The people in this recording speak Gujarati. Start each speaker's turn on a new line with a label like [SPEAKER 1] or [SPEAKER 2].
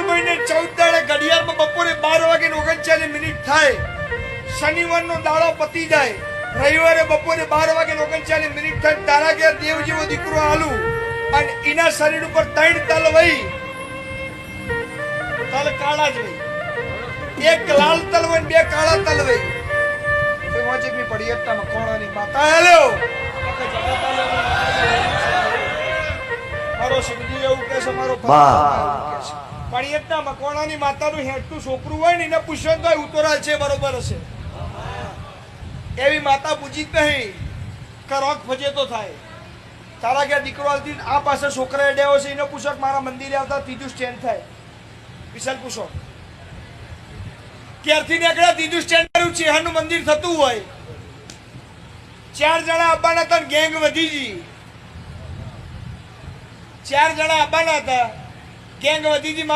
[SPEAKER 1] મહિને 14 દાડે ઘડિયાળમાં બપોરે 12:39 થાય, શનિવારનો દાડો પતી જાય, રવિવારે બપોરે 12:39 થાય, તારા ઘેર દેવ જેવો દીકરો આલું અને એના શરીર ઉપર 3 તલ વહી, તલ કાળા જ વહી, એક લાલ તલ વહી 2 કાળા તલ વહી. તો વાંચકની પડી એકટામાં કોણાની માતા હેલો મારો શિવજી એવું કે છે, મારો પણ એટલા મકોણાની માતાનું હેઠતું છોકરું હોય ને એને પૂછ્યો તો ઉતરાલ છે બરોબર હશે, એવી માતા પૂછી નહીં કરોક ફજે તો થાય. તારા ઘેર દીકરો આવતી આ પાસે છોકરા એડ્યાવો છે, એને પૂછો કે મારા મંદિરે આવતા 3જું સ્ટેન્ડ થાય. વિશાલ પૂછો ક્યારથી નીકળ્યા 3જું સ્ટેન્ડ કર્યું છે, એનું મંદિર થતું હોય, 4 જણા આવવાના હતા, ગેંગ વધી ગઈ, 4 જણા આવવાના હતા, ગેંગ વધી ગઈ.